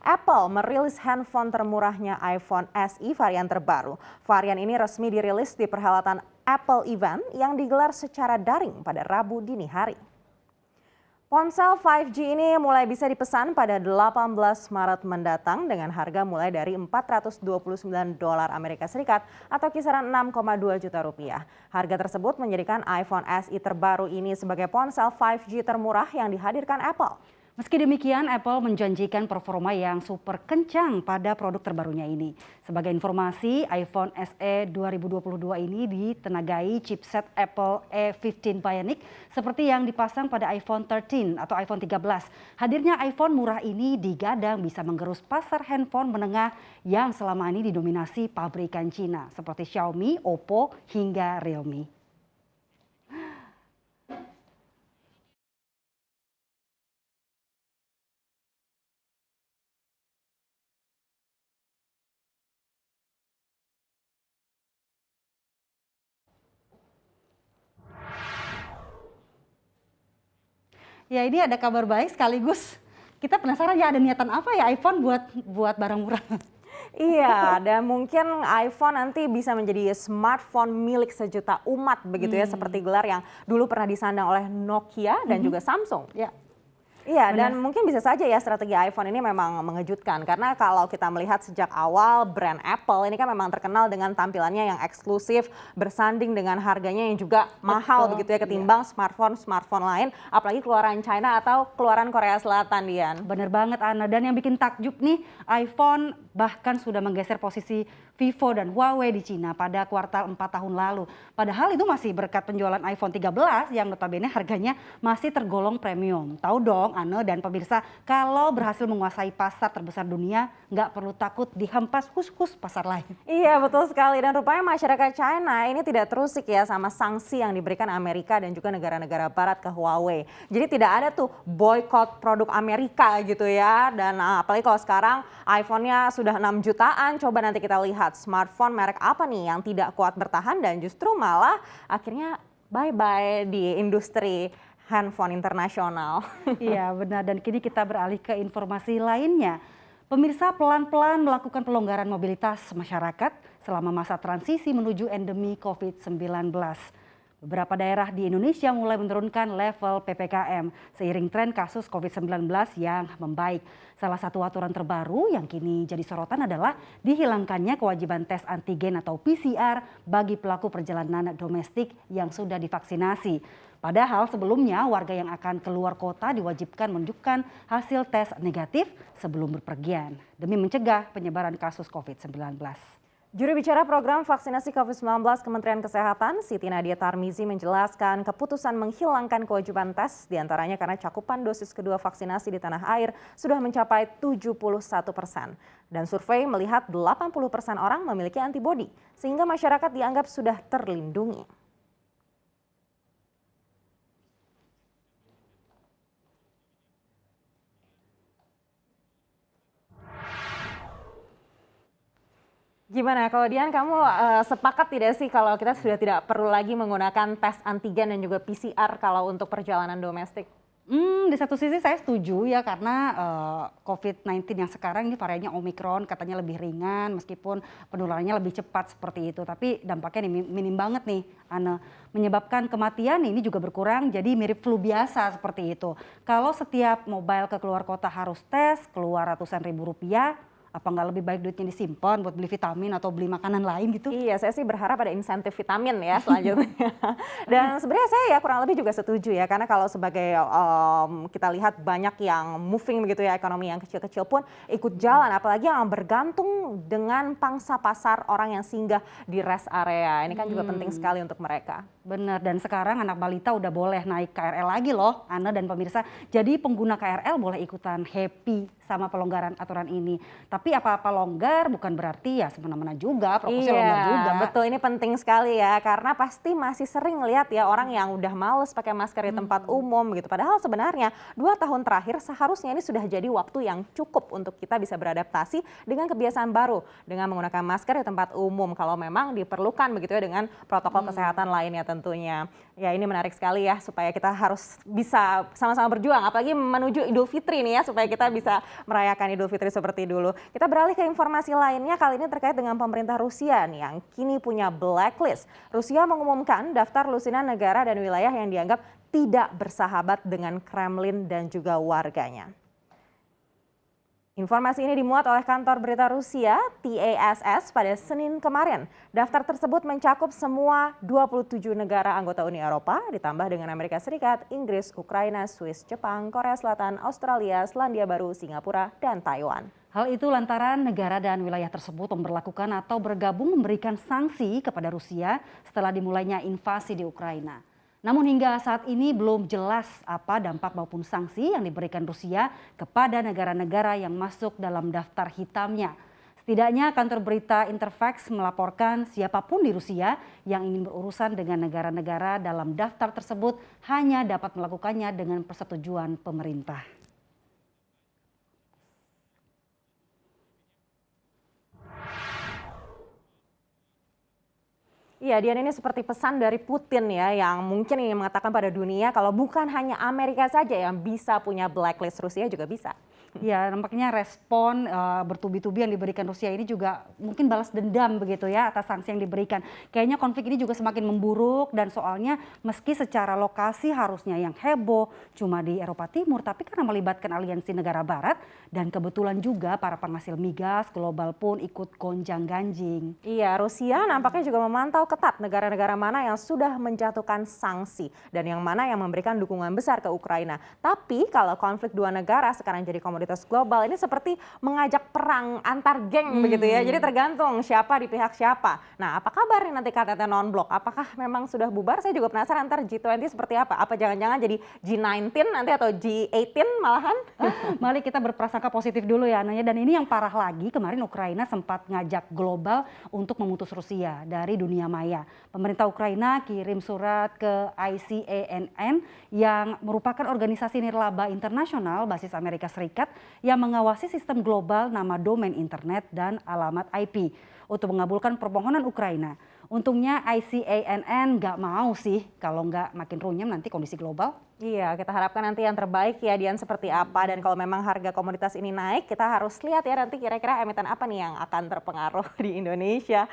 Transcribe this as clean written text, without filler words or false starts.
Apple merilis handphone termurahnya iPhone SE varian terbaru. Varian ini resmi dirilis di perhelatan Apple Event yang digelar secara daring pada Rabu dini hari. Ponsel 5G ini mulai bisa dipesan pada 18 Maret mendatang dengan harga mulai dari $429 Amerika Serikat atau kisaran 6,2 juta rupiah. Harga tersebut menjadikan iPhone SE terbaru ini sebagai ponsel 5G termurah yang dihadirkan Apple. Meski demikian, Apple menjanjikan performa yang super kencang pada produk terbarunya ini. Sebagai informasi, iPhone SE 2022 ini ditenagai chipset Apple A15 Bionic seperti yang dipasang pada iPhone 13 atau iPhone 13. Hadirnya iPhone murah ini digadang bisa menggerus pasar handphone menengah yang selama ini didominasi pabrikan Cina seperti Xiaomi, Oppo, hingga Realme. Ya, ini ada kabar baik sekaligus kita penasaran ya ada niatan apa ya iPhone buat barang murah. Iya, dan mungkin iPhone nanti bisa menjadi smartphone milik sejuta umat begitu ya, seperti gelar yang dulu pernah disandang oleh Nokia dan juga Samsung. Ya. Iya, dan mungkin bisa saja ya strategi iPhone ini memang mengejutkan. Karena kalau kita melihat sejak awal brand Apple ini kan memang terkenal dengan tampilannya yang eksklusif, bersanding dengan harganya yang juga mahal begitu ya ketimbang smartphone lain, apalagi keluaran China atau keluaran Korea Selatan, Dian. Bener banget Ana, dan yang bikin takjub nih iPhone bahkan sudah menggeser posisi Vivo dan Huawei di Cina pada kuartal 4 tahun lalu. Padahal itu masih berkat penjualan iPhone 13 yang notabene harganya masih tergolong premium. Tahu dong Ana dan pemirsa, kalau berhasil menguasai pasar terbesar dunia, nggak perlu takut dihempas khusus pasar lain. Iya betul sekali, dan rupanya masyarakat China ini tidak terusik ya sama sanksi yang diberikan Amerika dan juga negara-negara barat ke Huawei. Jadi tidak ada tuh boykot produk Amerika gitu ya, dan apalagi kalau sekarang iPhone-nya sudah 6 jutaan, coba nanti kita lihat smartphone merek apa nih yang tidak kuat bertahan dan justru malah akhirnya bye-bye di industri handphone internasional. Iya benar, dan kini kita beralih ke informasi lainnya. Pemirsa, pelan-pelan melakukan pelonggaran mobilitas masyarakat selama masa transisi menuju endemi COVID-19. Beberapa daerah di Indonesia mulai menurunkan level PPKM seiring tren kasus COVID-19 yang membaik. Salah satu aturan terbaru yang kini jadi sorotan adalah dihilangkannya kewajiban tes antigen atau PCR bagi pelaku perjalanan domestik yang sudah divaksinasi. Padahal sebelumnya warga yang akan keluar kota diwajibkan menunjukkan hasil tes negatif sebelum berpergian demi mencegah penyebaran kasus COVID-19. Juru bicara program vaksinasi COVID-19 Kementerian Kesehatan, Siti Nadia Tarmizi menjelaskan keputusan menghilangkan kewajiban tes diantaranya karena cakupan dosis kedua vaksinasi di tanah air sudah mencapai 71%. Dan survei melihat 80% orang memiliki antibodi, sehingga masyarakat dianggap sudah terlindungi. Gimana kalau Dian, kamu sepakat tidak sih kalau kita sudah tidak perlu lagi menggunakan tes antigen dan juga PCR kalau untuk perjalanan domestik? Di satu sisi saya setuju ya karena COVID-19 yang sekarang ini variannya Omicron katanya lebih ringan meskipun penularannya lebih cepat seperti itu. Tapi dampaknya minim banget nih Ana. Menyebabkan kematian ini juga berkurang jadi mirip flu biasa seperti itu. Kalau setiap mobile ke keluar kota harus tes keluar ratusan ribu rupiah, apa nggak lebih baik duitnya disimpan buat beli vitamin atau beli makanan lain gitu? Iya, saya sih berharap ada insentif vitamin ya selanjutnya. Dan sebenarnya saya ya kurang lebih juga setuju ya, karena kalau sebagai kita lihat banyak yang moving begitu ya, ekonomi yang kecil-kecil pun ikut jalan, apalagi yang bergantung dengan pangsa pasar orang yang singgah di rest area. Ini kan juga penting sekali untuk mereka. Bener, dan sekarang anak balita udah boleh naik KRL lagi loh, Ana dan pemirsa. Jadi pengguna KRL boleh ikutan happy sama pelonggaran aturan ini. Tapi apa-apa longgar bukan berarti ya semena-mena juga, proporsi longgar juga. Betul, ini penting sekali ya, karena pasti masih sering lihat ya orang yang udah males pakai masker di tempat umum gitu. Padahal sebenarnya 2 tahun terakhir seharusnya ini sudah jadi waktu yang cukup untuk kita bisa beradaptasi dengan kebiasaan baru dengan menggunakan masker di tempat umum kalau memang diperlukan begitu ya dengan protokol kesehatan lainnya tentunya. Ya ini menarik sekali ya supaya kita harus bisa sama-sama berjuang apalagi menuju Idul Fitri nih ya supaya kita bisa merayakan Idul Fitri seperti dulu. Kita beralih ke informasi lainnya kali ini terkait dengan pemerintah Rusia nih yang kini punya blacklist. Rusia mengumumkan daftar lusinan negara dan wilayah yang dianggap tidak bersahabat dengan Kremlin dan juga warganya. Informasi ini dimuat oleh kantor berita Rusia TASS pada Senin kemarin. Daftar tersebut mencakup semua 27 negara anggota Uni Eropa, ditambah dengan Amerika Serikat, Inggris, Ukraina, Swiss, Jepang, Korea Selatan, Australia, Selandia Baru, Singapura, dan Taiwan. Hal itu lantaran negara dan wilayah tersebut memberlakukan atau bergabung memberikan sanksi kepada Rusia setelah dimulainya invasi di Ukraina. Namun hingga saat ini belum jelas apa dampak maupun sanksi yang diberikan Rusia kepada negara-negara yang masuk dalam daftar hitamnya. Setidaknya kantor berita Interfax melaporkan siapapun di Rusia yang ingin berurusan dengan negara-negara dalam daftar tersebut hanya dapat melakukannya dengan persetujuan pemerintah. Iya, Dian, ini seperti pesan dari Putin ya yang mungkin ingin mengatakan pada dunia kalau bukan hanya Amerika saja yang bisa punya blacklist, Rusia juga bisa. Ya, nampaknya respon bertubi-tubi yang diberikan Rusia ini juga mungkin balas dendam begitu ya atas sanksi yang diberikan. Kayaknya konflik ini juga semakin memburuk dan soalnya meski secara lokasi harusnya yang heboh cuma di Eropa Timur, tapi karena melibatkan aliansi negara barat dan kebetulan juga para penghasil migas global pun ikut gonjang-ganjing. Iya, Rusia nampaknya juga memantau ketat negara-negara mana yang sudah menjatuhkan sanksi dan yang mana yang memberikan dukungan besar ke Ukraina. Tapi kalau konflik dua negara sekarang jadi komoditas global ini seperti mengajak perang antar geng begitu ya. Jadi tergantung siapa di pihak siapa. Nah, apa kabar nih nanti KTT non-blok? Apakah memang sudah bubar? Saya juga penasaran ntar G20 seperti apa. Apa jangan-jangan jadi G19 nanti atau G18 malahan? Mari kita berprasangka positif dulu ya Ananya. Dan ini yang parah lagi, kemarin Ukraina sempat ngajak global untuk memutus Rusia dari dunia maya. Pemerintah Ukraina kirim surat ke ICANN yang merupakan organisasi nirlaba internasional basis Amerika Serikat yang mengawasi sistem global nama domain internet dan alamat IP untuk mengabulkan permohonan Ukraina. Untungnya ICANN nggak mau sih kalau nggak makin runyam nanti kondisi global. Iya, kita harapkan nanti yang terbaik ya Dian seperti apa. Dan kalau memang harga komoditas ini naik, kita harus lihat ya nanti kira-kira emiten apa nih yang akan terpengaruh di Indonesia.